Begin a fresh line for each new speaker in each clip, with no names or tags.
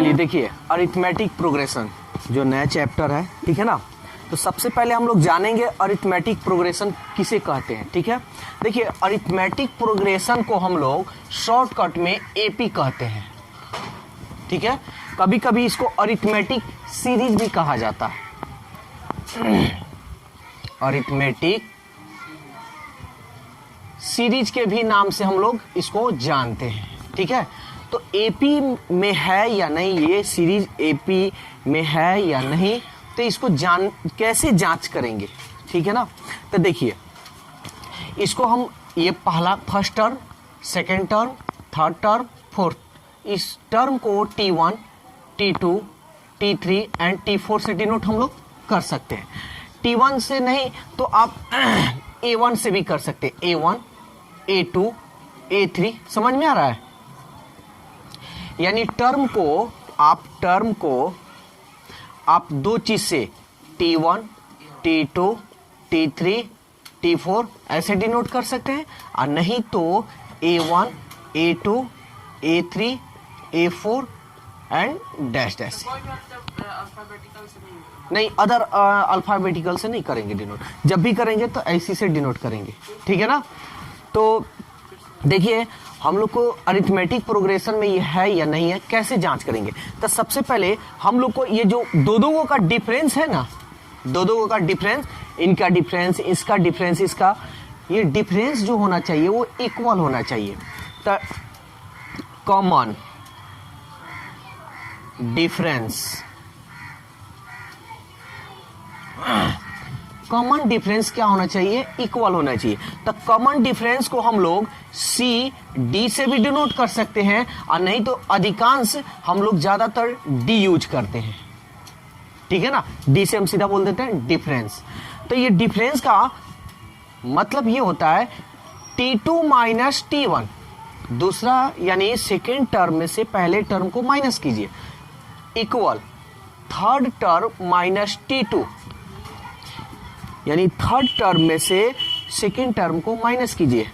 चलिए देखिए arithmetic progression जो नया चैप्टर है, ठीक है ना। तो सबसे पहले हम लोग जानेंगे अरिथमेटिक प्रोग्रेशन किसे कहते हैं, ठीक है। देखिए अरिथमेटिक प्रोग्रेशन को हम लोग शॉर्टकट में एपी कहते हैं, ठीक है। कभी कभी इसको अरिथमेटिक सीरीज भी कहा जाता है, अरिथमेटिक सीरीज के भी नाम से हम लोग इसको जानते हैं, ठीक है। तो एपी में है या नहीं, ये सीरीज एपी में है या नहीं, तो इसको कैसे जांच करेंगे, ठीक है ना। तो देखिए इसको हम ये पहला first term, second term, third term, fourth, इस टर्म को T1, T2, T3 and T4 से डिनोट हम लोग कर सकते हैं। T1 से नहीं तो आप A1 से भी कर सकते हैं, A1, A2, A3, समझ में आ रहा है। यानी टर्म को आप दो चीज से T1, T2, T3, T4 ऐसे डिनोट कर सकते हैं, और नहीं तो A1, A2, A3, A4 and dash dash. नहीं, अदर अल्फाबेटिकल से नहीं करेंगे डिनोट, जब भी करेंगे तो ऐसी से डिनोट करेंगे, ठीक है ना। तो देखिए हम लोग को अरिथमेटिक प्रोग्रेशन में ये है या नहीं है कैसे जांच करेंगे। तो सबसे पहले हम लोग को ये जो दो का डिफरेंस है ना, दो का डिफरेंस, इनका डिफरेंस, इसका डिफरेंस, इसका ये डिफरेंस जो होना चाहिए वो इक्वल होना चाहिए। तो कॉमन डिफरेंस, कॉमन डिफरेंस क्या होना चाहिए, इक्वल होना चाहिए। तो कॉमन डिफरेंस को हम लोग सी डी से भी डिनोट कर सकते हैं, और नहीं तो अधिकांश हम लोग ज्यादातर डी यूज करते हैं, ठीक है ना। डी से हम सीधा बोल देते हैं डिफरेंस। तो ये डिफरेंस का मतलब ये होता है T2 माइनस T1, दूसरा यानी सेकेंड टर्म में से पहले टर्म को माइनस कीजिए, equal third term minus T2, यानी थर्ड टर्म में से सेकेंड टर्म को माइनस कीजिए,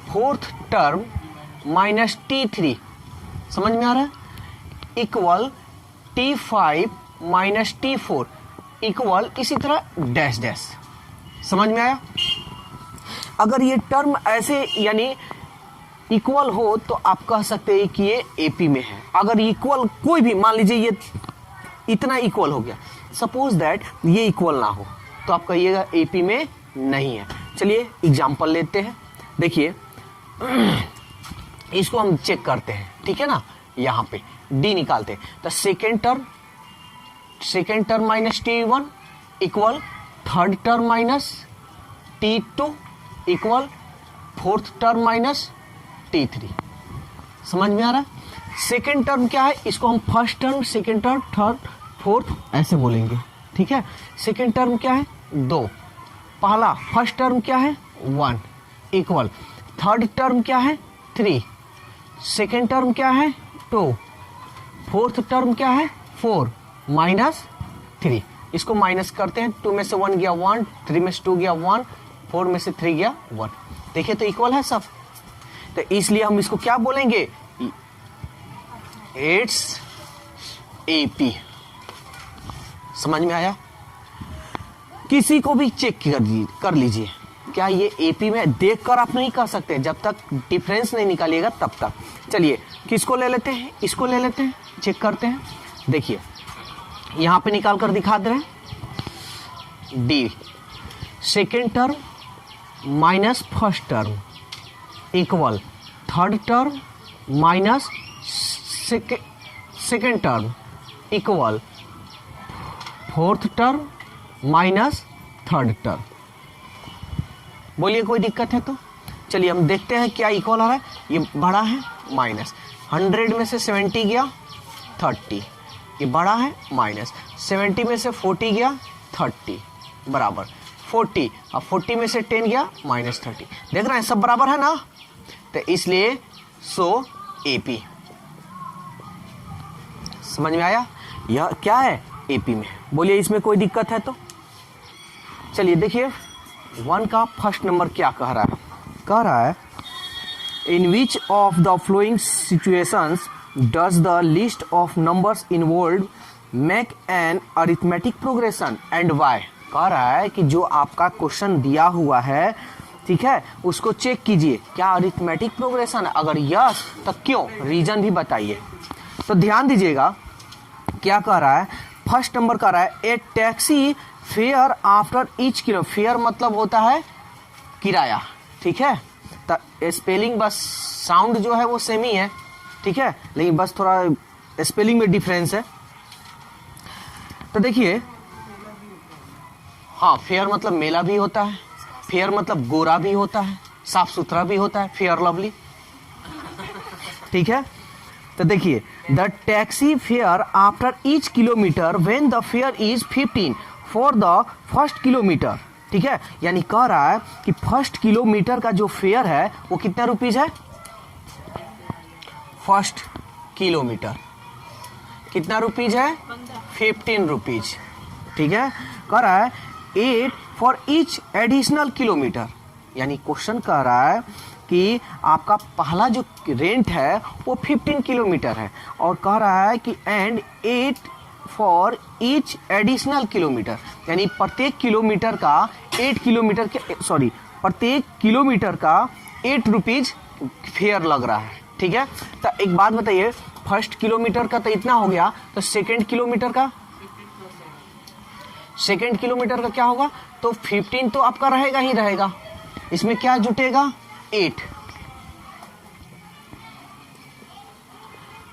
फोर्थ टर्म माइनस T3, समझ में आ रहा है, equal T5 minus T4, equal इसी तरह डैश डैश, समझ में आया। अगर ये टर्म ऐसे यानी इक्वल हो तो आप कह सकते हैं कि ये एपी में है। अगर इक्वल कोई भी, मान लीजिए ये इतना इक्वल हो गया, सपोज दैट ये इक्वल ना हो, तो आप कहिएगा एपी में नहीं है। चलिए एग्जांपल लेते हैं, देखिए इसको हम चेक करते हैं, ठीक है ना। यहां पे डी निकालते हैं, तो second term minus T1 equal third term minus T2 equal fourth term minus T3, समझ में आ रहा है। सेकेंड टर्म क्या है, इसको हम first term, second term, third, fourth ऐसे बोलेंगे, ठीक है। सेकेंड टर्म क्या है, 2, पहला फर्स्ट टर्म क्या है 1 इक्वल थर्ड टर्म क्या है 3, सेकेंड टर्म क्या है 2, फोर्थ टर्म क्या है 4 माइनस 3। इसको माइनस करते हैं, 2 में से 1 गया 1, 3 में से 2 गया 1, 4 में से 3 गया 1। देखिए तो इक्वल है सब, तो इसलिए हम इसको क्या बोलेंगे, इट्स एपी। समझ में आया। किसी को भी चेक कर लीजिए क्या ये एपी में, देखकर आप नहीं कर सकते, जब तक डिफरेंस नहीं निकालिएगा तब तक। चलिए किसको ले लेते हैं, इसको ले लेते हैं, चेक करते हैं। देखिए यहां पे निकाल कर दिखा दे रहे हैं, D second term minus first term equal third term minus second term equal fourth term minus third term. बोलिए कोई दिक्कत है तो। चलिए हम देखते हैं क्या इक्वल आ रहा है। ये बड़ा है माइनस, 100 में से 70 गया 30, ये बड़ा है माइनस 70 में से 40 गया 30 बराबर 40, अब 40 में से 10 गया माइनस 30। देख रहे हैं सब बराबर है ना, तो इसलिए सो एपी। समझ में आया, यह क्या है एपी में। बोलिए इसमें कोई दिक्कत है तो। चलिए देखिए 1 का फर्स्ट नंबर क्या कह रहा है, in which of the following situations does the list of numbers involve make an arithmetic progression and why. कह रहा है कि जो आपका क्वेश्चन दिया हुआ है, ठीक है, उसको चेक कीजिए क्या अरिथमेटिक प्रोग्रेशन है, अगर यस तो क्यों, रीजन भी बताइए। तो ध्यान दीजिएगा क्या कह रहा है। फर्स्ट नंबर कह रहा है a taxi fare after each kilo. Fare मतलब होता है किराया, ठीक है। तो स्पेलिंग बस साउंड जो है वो सेम ही है, ठीक है, लेकिन बस थोड़ा स्पेलिंग में डिफरेंस है। तो देखिए, हाँ, फेयर मतलब मेला भी होता है, फेयर मतलब गोरा भी होता है, साफ सुथरा भी होता है, फेयर लवली, ठीक है। तो देखिए, the taxi fare after each kilometre when the fair is 15 for the first kilometre, ठीक है। यानी कह रहा है कि फर्स्ट किलोमीटर का जो फेयर है वो कितना रुपीज है, फर्स्ट किलोमीटर कितना रुपीज है, 15 रुपीज, ठीक है। कह रहा है 8 फॉर ईच एडिशनल किलोमीटर, यानी क्वेश्चन कह रहा है कि आपका पहला जो रेंट है वो 15 किलोमीटर है, और कह रहा है कि and 8 for each additional kilometre, यानी प्रत्येक किलोमीटर का 8 किलोमीटर के सॉरी प्रत्येक किलोमीटर का 8 रुपीज फेयर लग रहा है, ठीक है। तो एक बात बताइए, फर्स्ट किलोमीटर का तो इतना हो गया, तो सेकेंड किलोमीटर का क्या होगा, तो 15 तो आपका रहेगा ही रहेगा, इसमें क्या जुटेगा 8,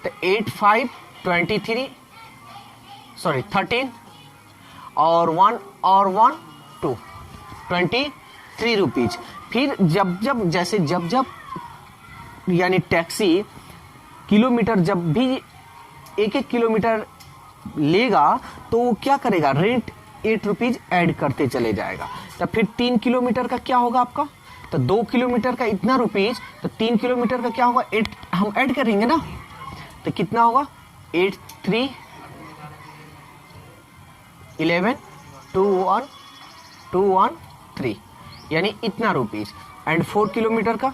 तो 8 5 23 सॉरी 13 और 1 और 1 2 23 रुपीज। फिर जब यानी टैक्सी किलोमीटर जब भी एक किलोमीटर लेगा तो वो क्या करेगा, रेंट 8 रुपीज ऐड करते चले जाएगा। तो फिर 3 किलोमीटर का क्या होगा आपका, तो 2 किलोमीटर का इतना रुपीज, तो 3 किलोमीटर का क्या होगा, 8 हम ऐड करेंगे ना, तो कितना होगा 8 3 11 2 1 2 1 3, यानी इतना रुपीज। एंड 4 किलोमीटर का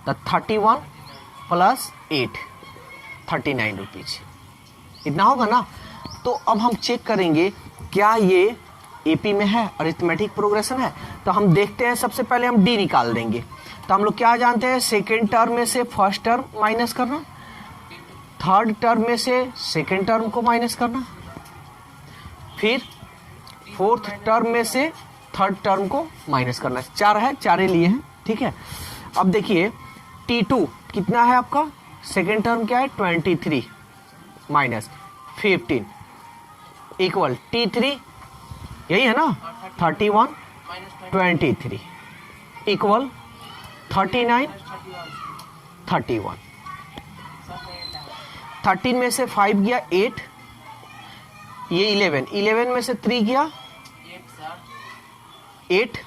तो 31 प्लस 8 39 रुपीज, इतना होगा ना। तो अब हम चेक करेंगे क्या ये एपी में है, अरिथमेटिक प्रोग्रेशन है। तो हम देखते हैं, सबसे पहले हम डी निकाल देंगे। तो हम लोग क्या जानते हैं, सेकेंड टर्म में से फर्स्ट टर्म माइनस करना, थर्ड टर्म में से सेकेंड टर्म को माइनस करना, फिर फोर्थ टर्म में से थर्ड टर्म को माइनस करना। 4 है, 4 लिए हैं, ठीक है। अब देखिए T2 कितना है आपका, सेकेंड टर्म क्या है 23 माइनस 15 इक्वल T3, यही है ना 31 23 इक्वल 39 31। 13 में से 5 गया 8, ये 11 में से 3 गया 8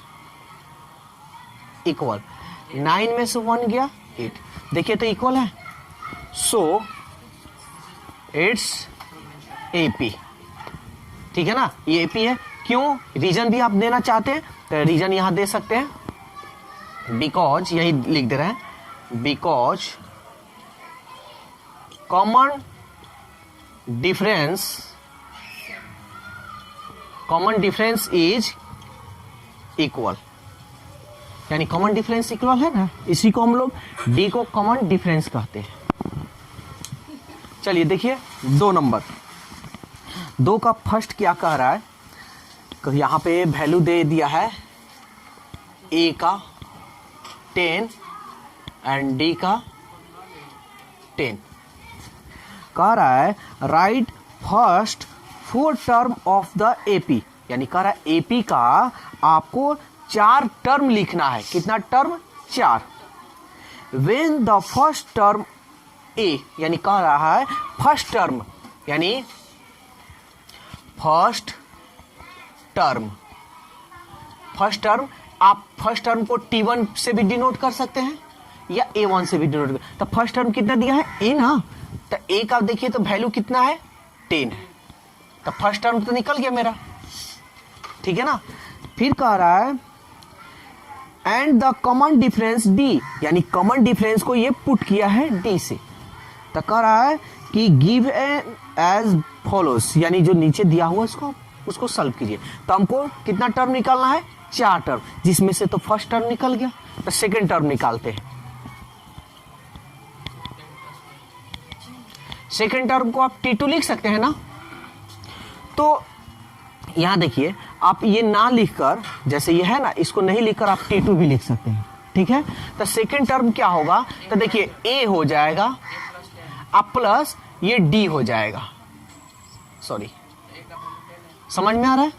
इक्वल 9 में से 1 गया 8। देखिए तो इक्वल है, सो इट्स एपी, ठीक है ना, ये एपी है। क्यों, रीजन भी आप देना चाहते हैं तो रीजन यहां दे सकते हैं, बिकॉज यही लिख दे रहे हैं, because common difference is equal, यानी कॉमन डिफरेंस इक्वल है ना, इसी को हम लोग डी को कॉमन डिफरेंस कहते हैं। चलिए देखिए 2 नंबर, 2 का फर्स्ट क्या कह रहा है, यहां पे वैल्यू दे दिया है ए का 10 एंड डी का 10। कह रहा है right first 4 term of the AP, यानी कह रहा है एपी का आपको 4 टर्म लिखना है। कितना term, 4। When the first term a, यानी कह रहा है फर्स्ट टर्म, यानी फर्स्ट टर्म आप फर्स्ट टर्म को T1 से भी डिनोट कर सकते हैं या A1 से भी डिनोट कर। तो फर्स्ट टर्म कितना दिया है, ए ना, तो ए का देखिए तो वैल्यू कितना है 10 है, तो फर्स्ट टर्म तो निकल गया मेरा, ठीक है ना। फिर कह रहा है and the common difference D, यानी कॉमन डिफरेंस को ये पुट किया है डी से, तो कह रहा है कि गिव एज फॉलोस, यानी जो नीचे दिया हुआ उसको सॉल्व कीजिए। तो हमको कितना टर्म निकालना है? 4 टर्म, जिसमें से तो फर्स्ट टर्म निकल गया, तो सेकेंड टर्म निकालते हैं। सेकेंड टर्म को आप T2 लिख सकते हैं ना। तो यहां देखिए, आप ये ना लिखकर, जैसे ये है ना, इसको नहीं लिखकर आप T2 भी लिख सकते हैं, ठीक है। तो सेकेंड टर्म क्या होगा? तो देखिए A हो जाएगा, अब प्लस ये D हो जाएगा। सॉरी, समझ में आ रहा है?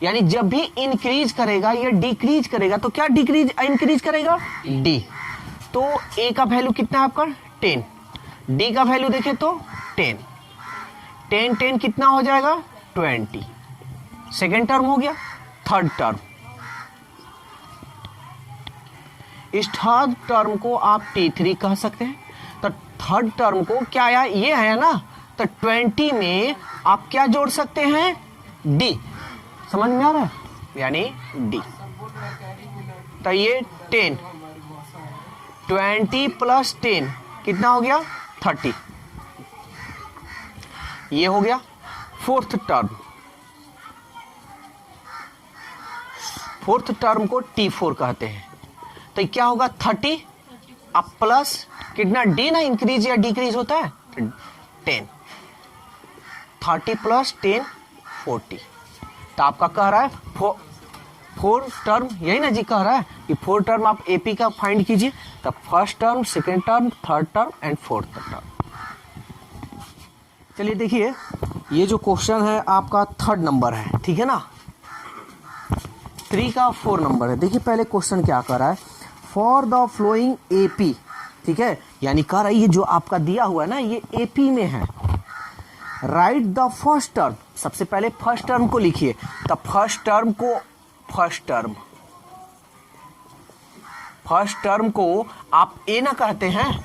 यानी जब भी इंक्रीज करेगा या डिक्रीज करेगा, तो क्या डिक्रीज इंक्रीज करेगा? D। तो A का वैल्यू कितना है आपका? 10। D का वैल्यू देखें तो 10 10 10 कितना हो जाएगा? 20। सेकेंड टर्म हो गया। थर्ड टर्म, इस थर्ड टर्म को आप T3 कह सकते हैं। तो थर्ड टर्म को क्या आया? ये है ना, तो 20 में आप क्या जोड़ सकते हैं? D। समझ में आ रहा है? यानी D। तो ये 10, 20 प्लस 10 कितना हो गया? 30। ये हो गया फोर्थ टर्म। फोर्थ टर्म को T4 कहते हैं। तो क्या होगा? 30 अब प्लस कितना? D ना इंक्रीज या डिक्रीज होता है? 10। 30 प्लस 10 40। तो आपका कह रहा है फोर टर्म, यही ना जी कह रहा है कि 4 टर्म आप AP का फाइंड कीजिए। तो first term, second term, third term and fourth term. चलिए देखिए, ये जो क्वेश्चन है आपका थर्ड नंबर है, ठीक है ना। 3 का 4 नंबर है। देखिए पहले क्वेश्चन क्या कर रहा है? फॉर द फ्लोइंग AP, ठीक है, यानी कह रहा है ये जो आपका दिया हुआ है ना, ये AP में है। राइट द फर्स्ट टर्म, सबसे पहले फर्स्ट टर्म को लिखिए। तो फर्स्ट टर्म को आप A ना कहते हैं,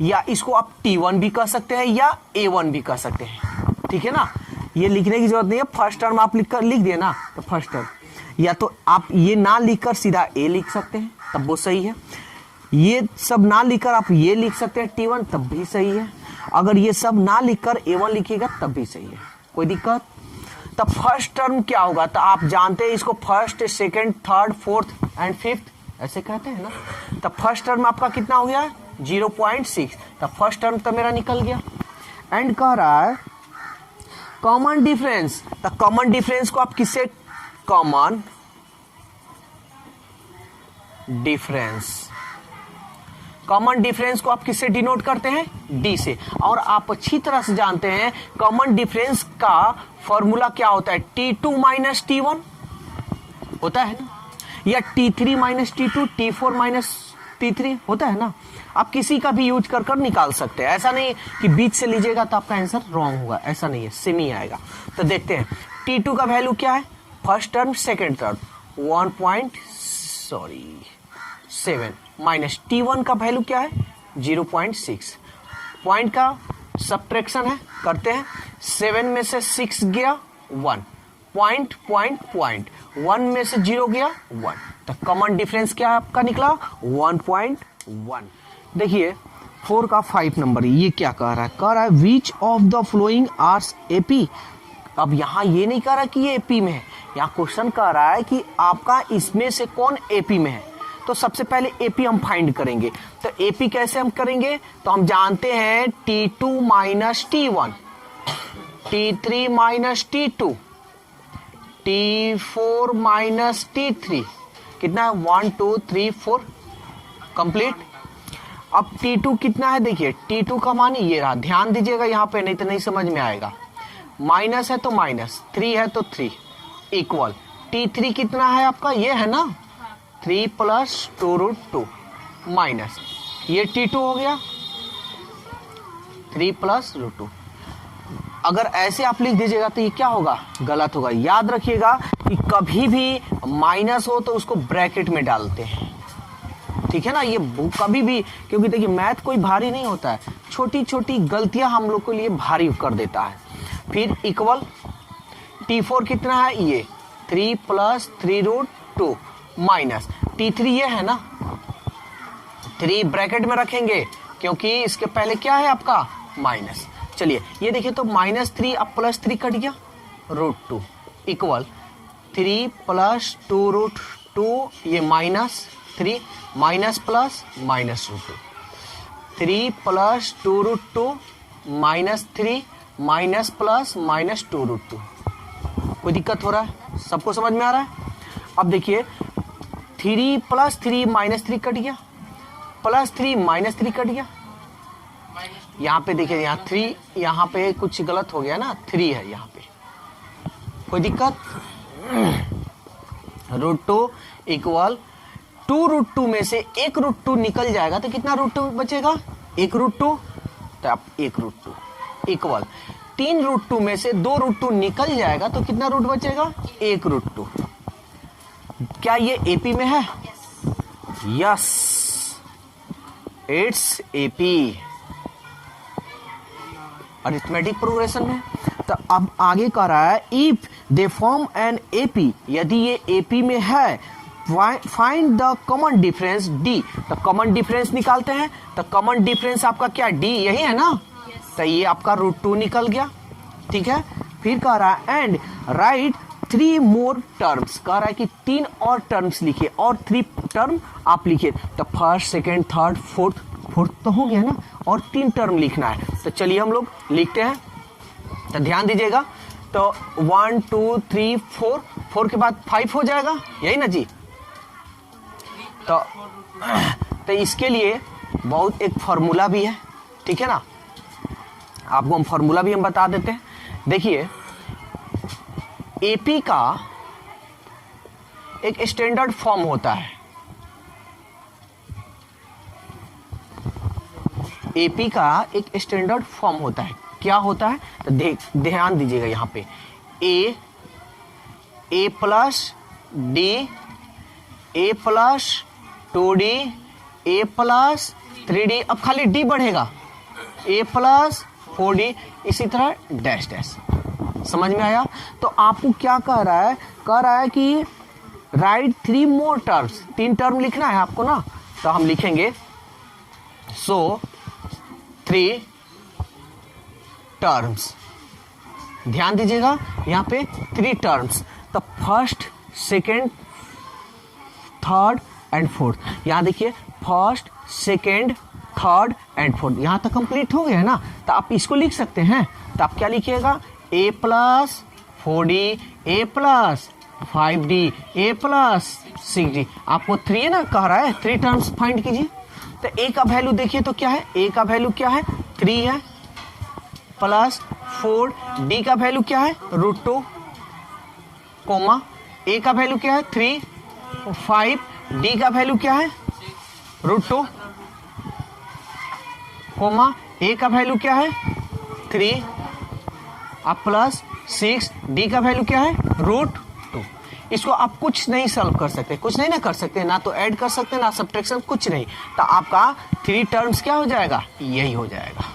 या इसको आप T1 भी कह सकते हैं या A1 भी कह सकते हैं, ठीक है ना। ये लिखने की जरूरत नहीं है, फर्स्ट टर्म आप लिख दिए ना, तो फर्स्ट टर्म। या तो आप ये ना लिखकर सीधा A लिख सकते हैं, तब वो सही है। ये सब ना लिखकर आप ये लिख सकते हैं T1, तब भी सही है। अगर ये सब ना लिखकर A1 लिखिएगा तब भी सही है, कोई दिक्कत। तब फर्स्ट टर्म क्या होगा? तो आप जानते हैं इसको first, second, third, fourth and fifth ऐसे कहते हैं ना। तो फर्स्ट टर्म आपका कितना हो गया? 0.6। तो फर्स्ट टर्म तो मेरा निकल गया। एंड कह रहा है कॉमन डिफरेंस। तो कॉमन डिफरेंस को आप किससे? कॉमन डिफरेंस को आप किससे डिनोट करते हैं? D से। और आप अच्छी तरह से जानते हैं कॉमन डिफरेंस का फॉर्मूला क्या होता है? T2 माइनस T1 होता है ना, या T3 minus T2, T4 minus T3 होता है ना। आप किसी का भी यूज कर निकाल सकते हैं। ऐसा नहीं कि बीच से लीजिएगा तो आपका आंसर रॉन्ग होगा, ऐसा नहीं है, सेम ही आएगा। तो देखते हैं T2 का वैल्यू क्या है? First term, second term 7 minus T1 का वैल्यू क्या है? 0.6। पॉइंट का सब्ट्रैक्शन है, करते हैं। 7 में से 6 गया 1, पॉइंट 1 में से 0 गया 1। तो कॉमन डिफरेंस क्या आपका निकला? 1.1। देखिए 4 का 5 नंबर, ये क्या कह रहा है? कह रहा है which of the following are AP। अब यहाँ ये नहीं कह रहा कि ये AP में है, यहाँ क्वेश्चन कह रहा है कि आपका इसमें से कौन AP में है। तो सबसे पहले AP हम फाइंड करेंगे। तो AP कैसे हम करेंगे? तो हम जानते हैं T2 minus T1, T3 minus T2, T4 minus T3 कितना है? 1 2 3 4 कंप्लीट। अब T2 कितना है? देखिए T2 का मान ये रहा, ध्यान दीजिएगा यहाँ पे, नहीं तो नहीं समझ में आएगा। माइनस है तो माइनस, 3 है तो 3 इक्वल। T3 कितना है आपका? ये है ना, 3 प्लस 2√2 माइनस ये T2 हो गया 3 प्लस √2। अगर ऐसे आप लिख दीजिएगा तो ये क्या होगा? गलत होगा। याद रखिएगा कि कभी भी माइनस हो तो उसको ब्रैकेट में डालते हैं, ठीक है ना। ये कभी भी, क्योंकि देखिए मैथ कोई भारी नहीं होता है, छोटी छोटी गलतियां हम लोग के लिए भारी कर देता है। फिर इक्वल T4 कितना है? ये 3 प्लस 3√2 माइनस T3 ये है ना, 3 ब्रैकेट में रखेंगे क्योंकि इसके पहले क्या है आपका माइनस। चलिए ये देखिए तो -3 अब +3 कट गया, √2 इक्वल 3 + 2√2, ये -3 minus plus minus √2, 3 + 2√2 -3 minus plus minus 2√2। कोई दिक्कत हो रहा है? सबको समझ में आ रहा है? अब देखिए 3 + 3 -3 कट गया, +3 -3 कट गया। यहाँ पे देखिए यहाँ 3, यहाँ पे कुछ गलत हो गया ना, 3 है यहाँ पे। कोई दिक्कत? √2 इक्वल 2√2 में से 1 √2 निकल जाएगा तो कितना √2 बचेगा? 1 √2, तो आप 1 √2 इक्वल 3 √2 में से 2 √2 निकल जाएगा तो कितना रूट बचेगा? 1 √2। क्या ये एपी में है? Yes, it's AP, arithmetic progression में। तो अब आगे कह रहा है if they form an AP, यदि ये एपी में है find the common difference D. तो कॉमन डिफरेंस निकालते हैं, तो कॉमन डिफरेंस आपका क्या डी यही है ना? तो ये आपका √2 निकल गया, ठीक है। फिर कह रहा है एंड राइट 3 मोर टर्म्स, कह रहा है कि 3 और टर्म्स लिखिए, और 3 टर्म आप लिखिए। तो फर्स्ट, सेकेंड, थर्ड, फोर्थ तो हो गया ना, और 3 टर्म लिखना है। तो चलिए हम लोग लिखते हैं, तो ध्यान दीजिएगा। तो 1 2 3 4 के बाद 5 हो जाएगा, यही ना जी? तो इसके लिए बहुत एक फॉर्मूला भी है, ठीक है ना? आपको हम फॉर्मूला भी हम बता देते हैं। देखिए एपी का एक स्टैंडर्ड फॉर्म होता है, एपी का एक स्टैंडर्ड फॉर्म होता है। क्या होता है? तो ध्यान दीजिएगा यहाँ पे ए प्लस डी, ए प्लस 2D, ए प्लस 3D, अब खाली डी बढ़ेगा, ए प्लस 4D, इसी तरह डैश डैश। समझ में आया? तो आपको क्या कह रहा है? कह रहा है कि राइट 3 मोर टर्म्स, 3 टर्म लिखना है आपको ना। तो हम लिखेंगे सो 3 टर्म्स, ध्यान दीजिएगा यहाँ पे 3 टर्म्स। तो first, second, third and fourth. यहाँ देखिए first, second, third and fourth, यहाँ तक कंप्लीट हो गया है ना। तो आप इसको लिख सकते हैं। तो आप क्या लिखिएगा? ए प्लस 4D, ए प्लस 5D, ए प्लस 6D। आपको 3 है ना, कह रहा है 3 टर्म्स फाइंड कीजिए। तो ए का वैल्यू देखिए तो क्या है? ए का वैल्यू क्या है? 3 है, प्लस 4, डी का वैल्यू क्या है? √2, कोमा ए का वैल्यू क्या है? 3, 5, डी का वैल्यू क्या है? √2, कोमा ए का वैल्यू क्या है? 3, अब प्लस 6, डी का वैल्यू क्या है? √2। इसको आप कुछ नहीं सॉल्व कर सकते, कुछ नहीं ना कर सकते, ना तो ऐड कर सकते ना सब्ट्रैक्शन, कुछ नहीं। तो आपका 3 टर्म्स क्या हो जाएगा? यही हो जाएगा।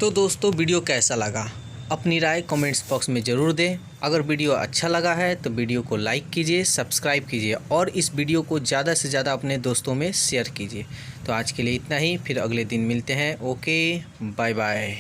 तो दोस्तों वीडियो कैसा लगा अपनी राय कमेंट्स बॉक्स में ज़रूर दें। अगर वीडियो अच्छा लगा है तो वीडियो को लाइक कीजिए, सब्सक्राइब कीजिए और इस वीडियो को ज़्यादा से ज़्यादा अपने दोस्तों में शेयर कीजिए। तो आज के लिए इतना ही, फिर अगले दिन मिलते हैं। Okay, bye bye.